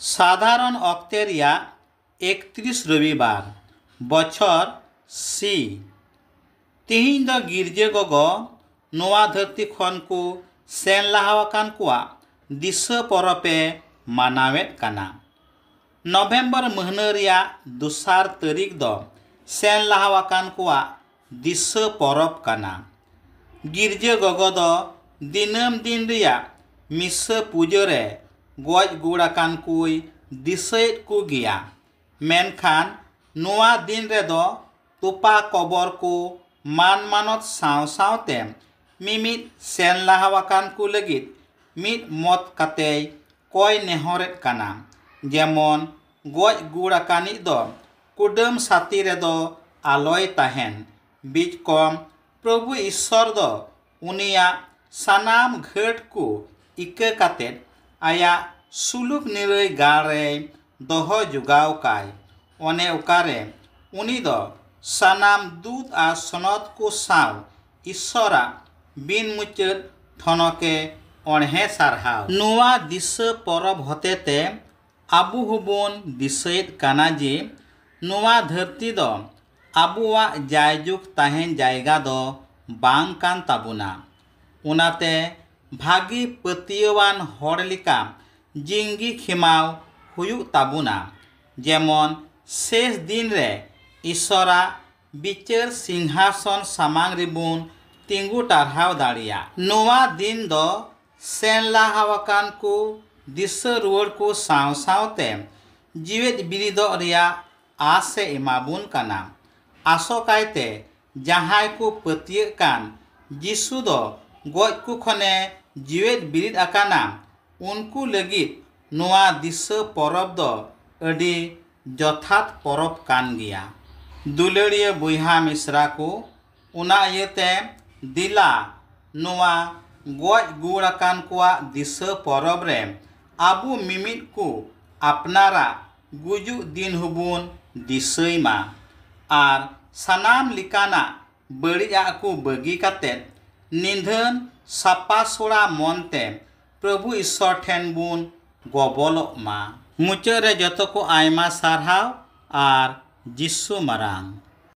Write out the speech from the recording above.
साधारण अक्ते रिया 31 रविवार बछर सी तिहिन द गिरजे गगो नोआ धरती खन को सेन लाहावाकान कुआ दिशा परपे मानावेत काना। नवेम्बर महीना रिया दुसार तारीख दो सेन लाहावाकान कुआ दिशा परब काना। गिरजे गगो दो दिनम दिन रिया मिसा पूजरे गज गुड़ाकान कुई दिसैत को गिया। मेनखान नोआ दिन रे दो तुपा कबर को मान मानत साव सावते मिमित सेन लाहावाकान को लगित मित मत काते कोय नेहरेत काना। जेमन गज गुड़ाकानी दो कुडम साथी रे दो आलोय ताहेन बीच कम प्रभु ईश्वर दो उनिया सानाम घाट को इके काते आया सुलुक निरय गारे दोहो जुगाव काय। ओने उकारे उनी दो सानाम दूत आ सनत को साव ईश्वरा बिन मुचत थनके ओणहे सारहाव। नुआ दिशा परब हतेते आबु हुबुन दिसैत काना जे नुआ धरती दो आबुआ जायजुग ताहेन जायगा दो बांग कान ताबुना। उनाते भागी पतियवान हर लिका जिंगी खिमाव हुयु ताबुना। जेमन शेष दिन रे ईश्वरा बिचार सिंहासन सामांग रिबुन तिंगु टारहाव दाड़िया। नोआ दिन दो सेन लाहावाकान को दिशा रुवाड़ को साव सावते जीवित बिरिदो रिया आसे इमाबुन काना। आसो कायते जहाय को पतिय कान जिसु दो गज को खने जीवित बिरिद आकाना उनको लगित नोआ दिशा परब दो अडी जथात परब कान गिया। दुलड़िया बुहा मिश्रा को उना येते दिला नोआ गज गुड़ाकान कुआ दिशा परब रे आबु मिमित को अपनारा गुजु दिन हुबुन दिसैमा आर सानाम लिकाना बड़िया को बगी काते निंधन सापा सोड़ा मनते प्रभु ईश्वर ठेन बुन गबलोग मा। मुचाद रे जतो को आयमा सारहाव आर जिसु मारांग।